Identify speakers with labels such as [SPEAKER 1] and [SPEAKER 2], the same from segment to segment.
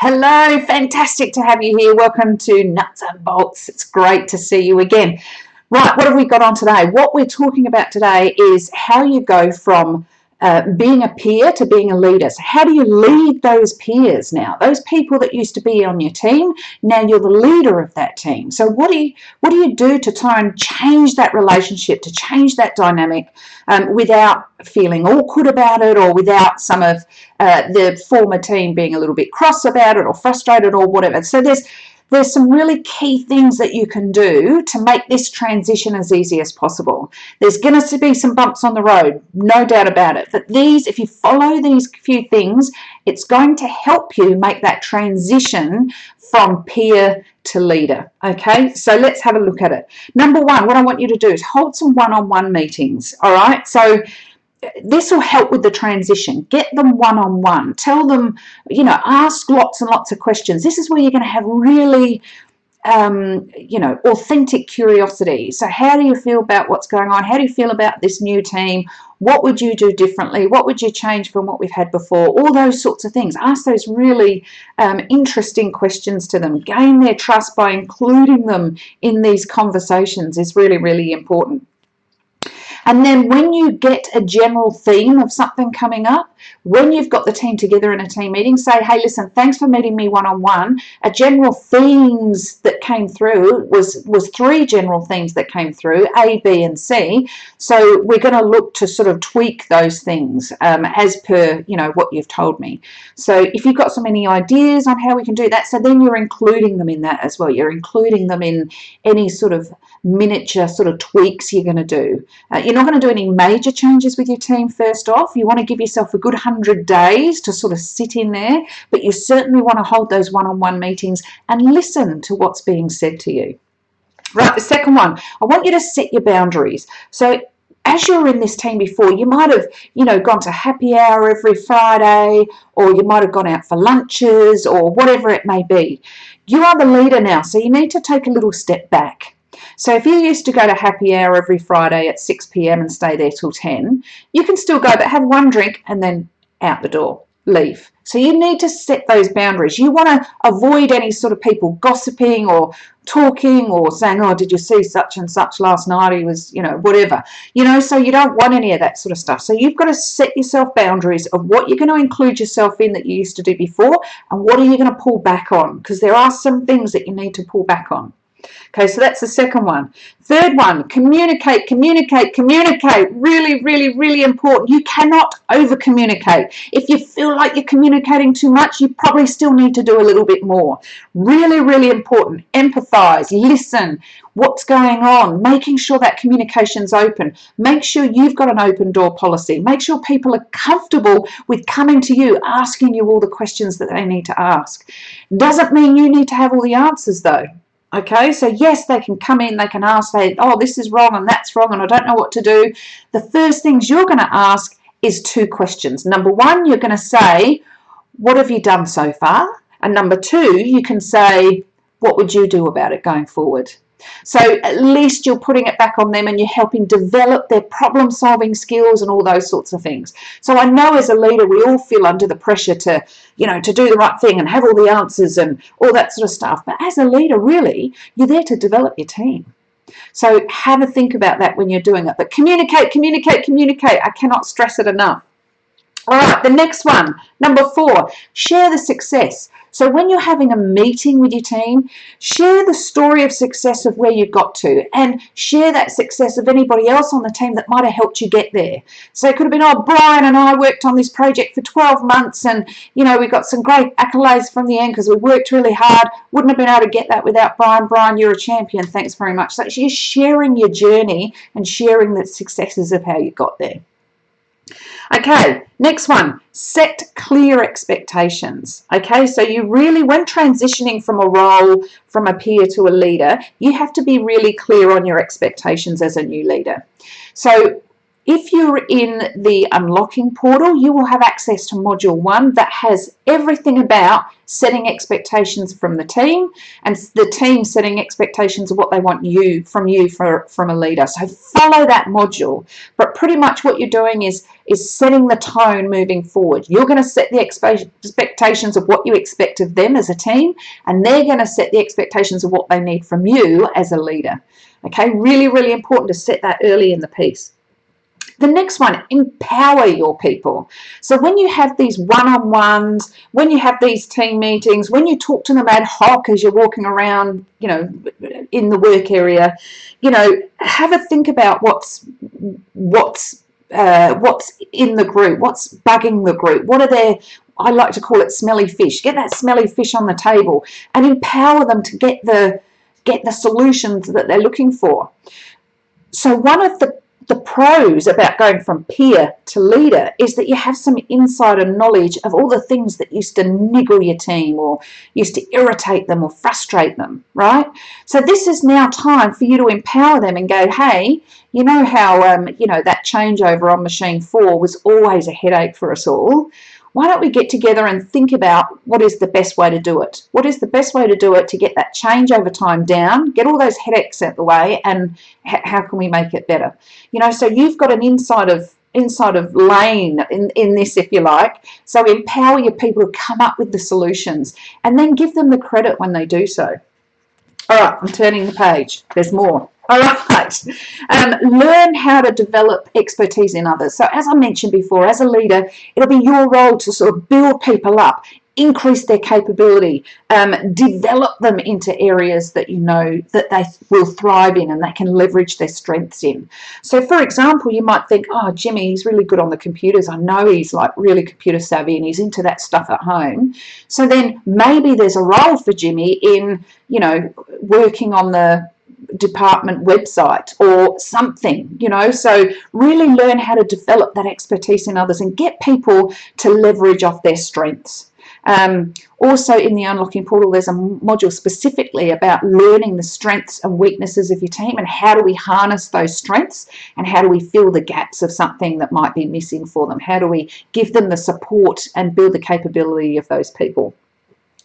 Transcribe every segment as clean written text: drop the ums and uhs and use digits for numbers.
[SPEAKER 1] Hello, fantastic to have you here. Welcome to Nuts and Bolts. It's great to see you again. Right, what have we got on today? What we're talking about today is how you go from being a peer to being a leader. So how do you lead those peers now? Those people that used to be on your team, now you're the leader of that team. So what do you do to try and change that relationship, to change that dynamic without feeling awkward about it, or without some of the former team being a little bit cross about it or frustrated or whatever? So there's some really key things that you can do to make this transition as easy as possible. There's going to be some bumps on the road, no doubt about it. But if you follow these few things, it's going to help you make that transition from peer to leader. Okay, so let's have a look at it. Number one, what I want you to do is hold some one-on-one meetings. All right, so this will help with the transition. Get them one-on-one. Tell them, ask lots and lots of questions. This is where you're going to have really, authentic curiosity. So how do you feel about what's going on? How do you feel about this new team? What would you do differently? What would you change from what we've had before? All those sorts of things. Ask those really interesting questions to them. Gain their trust by including them in these conversations is really, really important. And then when you get a general theme of something coming up, when you've got the team together in a team meeting, say, hey, listen, thanks for meeting me one-on-one. A general themes that came through was 3 general themes that came through, A, B, and C. So we're going to look to sort of tweak those things as per, what you've told me. So if you've got so many ideas on how we can do that, so then you're including them in that as well. You're including them in any sort of miniature sort of tweaks you're going to do. You're not going to do any major changes with your team first off. You want to give yourself a good 100 days to sort of sit in there, but you certainly want to hold those one-on-one meetings and listen to what's being said to you. Right, the second one, I want you to set your boundaries. So as you were in this team before, you might have, gone to happy hour every Friday, or you might have gone out for lunches, or whatever it may be. You are the leader now, so you need to take a little step back. So if you used to go to happy hour every Friday at 6 p.m. and stay there till 10, you can still go, but have one drink and then out the door, leave. So you need to set those boundaries. You want to avoid any sort of people gossiping or talking or saying, oh, did you see such and such last night? He was, whatever. So you don't want any of that sort of stuff. So you've got to set yourself boundaries of what you're going to include yourself in that you used to do before, and what are you going to pull back on, because there are some things that you need to pull back on. Okay, so that's the second one. Third one, communicate. Really, really, really important. You cannot over-communicate. If you feel like you're communicating too much, you probably still need to do a little bit more. Really, really important. Empathize, listen, what's going on, making sure that communication's open. Make sure you've got an open door policy. Make sure people are comfortable with coming to you, asking you all the questions that they need to ask. Doesn't mean you need to have all the answers though. Okay, so yes, they can come in, they can ask, oh, this is wrong and that's wrong and I don't know what to do. The first things you're going to ask is 2 questions. Number 1, you're going to say, what have you done so far? And number 2, you can say, what would you do about it going forward? So at least you're putting it back on them and you're helping develop their problem-solving skills and all those sorts of things. So I know as a leader, we all feel under the pressure to, to do the right thing and have all the answers and all that sort of stuff. But as a leader, really, you're there to develop your team. So have a think about that when you're doing it. But communicate. I cannot stress it enough. All right, the next one, number 4, share the success. So when you're having a meeting with your team, share the story of success of where you got to, and share that success of anybody else on the team that might have helped you get there. So it could have been, oh, Brian and I worked on this project for 12 months and, we got some great accolades from the end because we worked really hard. Wouldn't have been able to get that without Brian. Brian, you're a champion. Thanks very much. So you're sharing your journey and sharing the successes of how you got there. Okay, next one, set clear expectations. Okay, so you really, when transitioning from a role, from a peer to a leader, you have to be really clear on your expectations as a new leader. So If you're in the unlocking portal, you will have access to module 1 that has everything about setting expectations from the team, and the team setting expectations of what they want from a leader. So follow that module, but pretty much what you're doing is setting the tone moving forward. You're going to set the expectations of what you expect of them as a team, and they're going to set the expectations of what they need from you as a leader. Okay, really, really important to set that early in the piece. The next one, empower your people. So when you have these one-on-ones, when you have these team meetings, when you talk to them ad hoc as you're walking around, in the work area, have a think about what's in the group, what's bugging the group, what are their, I like to call it smelly fish. Get that smelly fish on the table and empower them to get the solutions that they're looking for. So one of the pros about going from peer to leader is that you have some insider knowledge of all the things that used to niggle your team or used to irritate them or frustrate them, right? So this is now time for you to empower them and go, hey, you know how, that changeover on machine 4 was always a headache for us all. Why don't we get together and think about what is the best way to do it? What is the best way to do it to get that changeover time down, get all those headaches out the way, and how can we make it better? So you've got an inside of lane in this, if you like. So empower your people to come up with the solutions and then give them the credit when they do so. All right, I'm turning the page. There's more. All right. Learn how to develop expertise in others. So as I mentioned before, as a leader, it'll be your role to sort of build people up, increase their capability, develop them into areas that you know that they will thrive in and they can leverage their strengths in. So for example, you might think, oh, Jimmy, he's really good on the computers. I know he's like really computer savvy and he's into that stuff at home. So then maybe there's a role for Jimmy in, working on the department website or something, so really learn how to develop that expertise in others and get people to leverage off their strengths. Also in the unlocking portal, there's a module specifically about learning the strengths and weaknesses of your team and how do we harness those strengths and how do we fill the gaps of something that might be missing for them. How do we give them the support and build the capability of those people?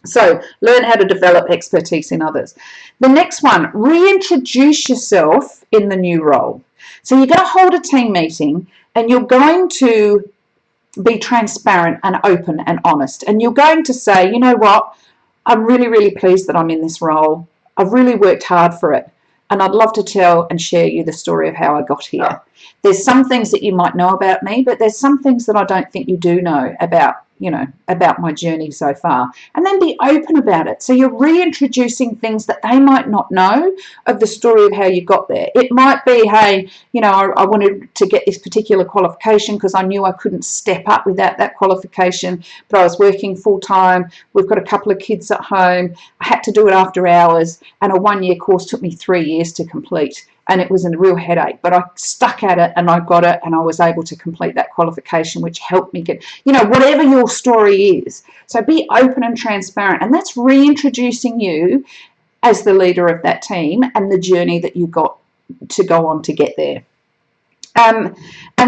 [SPEAKER 1] So learn how to develop expertise in others. The next one, reintroduce yourself in the new role. So you're going to hold a team meeting and you're going to be transparent and open and honest. And you're going to say, you know what, I'm really, really pleased that I'm in this role. I've really worked hard for it. And I'd love to tell and share you the story of how I got here. There's some things that you might know about me, but there's some things that I don't think you do know about my journey so far, and then be open about it. So you're reintroducing things that they might not know of the story of how you got there. It might be, hey, I wanted to get this particular qualification because I knew I couldn't step up without that qualification, but I was working full time. We've got a couple of kids at home. I had to do it after hours, and a 1-year course took me 3 years to complete. And it was a real headache, but I stuck at it and I got it and I was able to complete that qualification, which helped me get, whatever your story is. So be open and transparent. And that's reintroducing you as the leader of that team and the journey that you got to go on to get there. And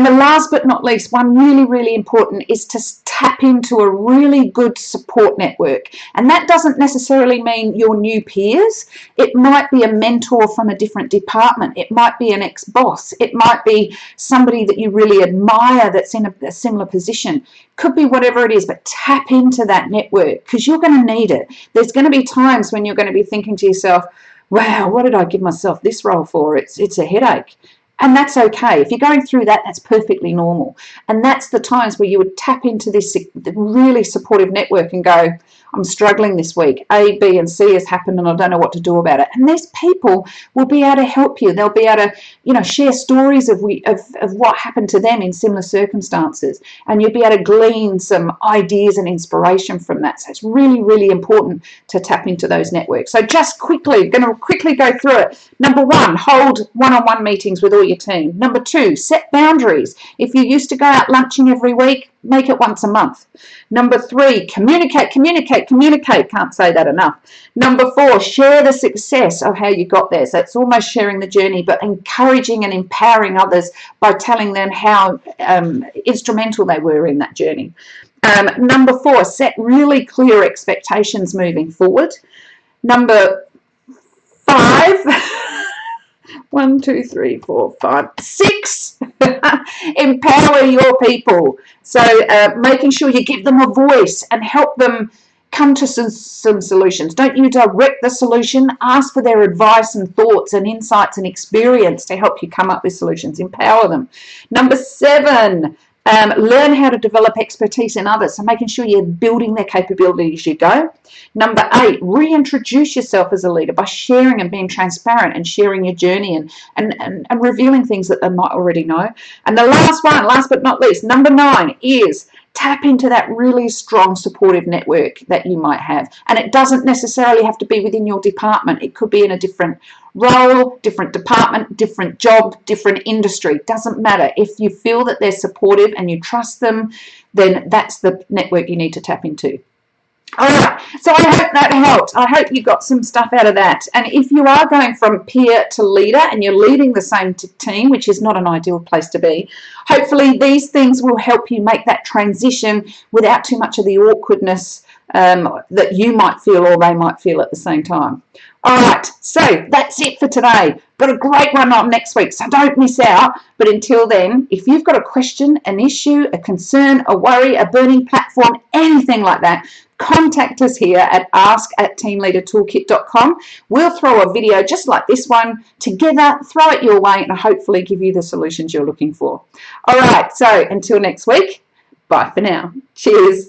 [SPEAKER 1] the last but not least, one really, really important is to tap into a really good support network. And that doesn't necessarily mean your new peers. It might be a mentor from a different department. It might be an ex-boss. It might be somebody that you really admire that's in a similar position. Could be whatever it is, but tap into that network because you're going to need it. There's going to be times when you're going to be thinking to yourself, wow, what did I give myself this role for? It's a headache. And that's okay. If you're going through that, that's perfectly normal. And that's the times where you would tap into this really supportive network and go, I'm struggling this week. A, B, and C has happened and I don't know what to do about it. And these people will be able to help you. They'll be able to, share stories of what happened to them in similar circumstances. And you'll be able to glean some ideas and inspiration from that. So it's really, really important to tap into those networks. So just going to quickly go through it. Number 1, hold one-on-one meetings with all your team. Number 2, set boundaries. If you used to go out lunching every week, make it once a month. Number 3, communicate. Can't say that enough. Number 4, share the success of how you got there. So it's almost sharing the journey, but encouraging and empowering others by telling them how instrumental they were in that journey. Number 4, set really clear expectations moving forward. Number 5, 1, 2, 3, 4, 5, 6. Empower your people. So making sure you give them a voice and help them come to some solutions. Don't you direct the solution. Ask for their advice and thoughts and insights and experience to help you come up with solutions. Empower them. Number 7, learn how to develop expertise in others. So making sure you're building their capability as you go. Number 8, reintroduce yourself as a leader by sharing and being transparent and sharing your journey and revealing things that they might already know. And the last one, last but not least, number 9 is tap into that really strong supportive network that you might have. And it doesn't necessarily have to be within your department. It could be in a different role, different department, different job, different industry. Doesn't matter. If you feel that they're supportive and you trust them, then that's the network you need to tap into. All right, so I hope that helped. I hope you got some stuff out of that. And if you are going from peer to leader and you're leading the same team, which is not an ideal place to be, hopefully these things will help you make that transition without too much of the awkwardness that you might feel or they might feel at the same time. All right, so that's it for today. Got a great one on next week, so don't miss out. But until then, if you've got a question, an issue, a concern, a worry, a burning platform, anything like that, contact us here at ask@teamleadertoolkit.com. We'll throw a video just like this one together, throw it your way, and hopefully give you the solutions you're looking for. All right, so until next week, bye for now. Cheers.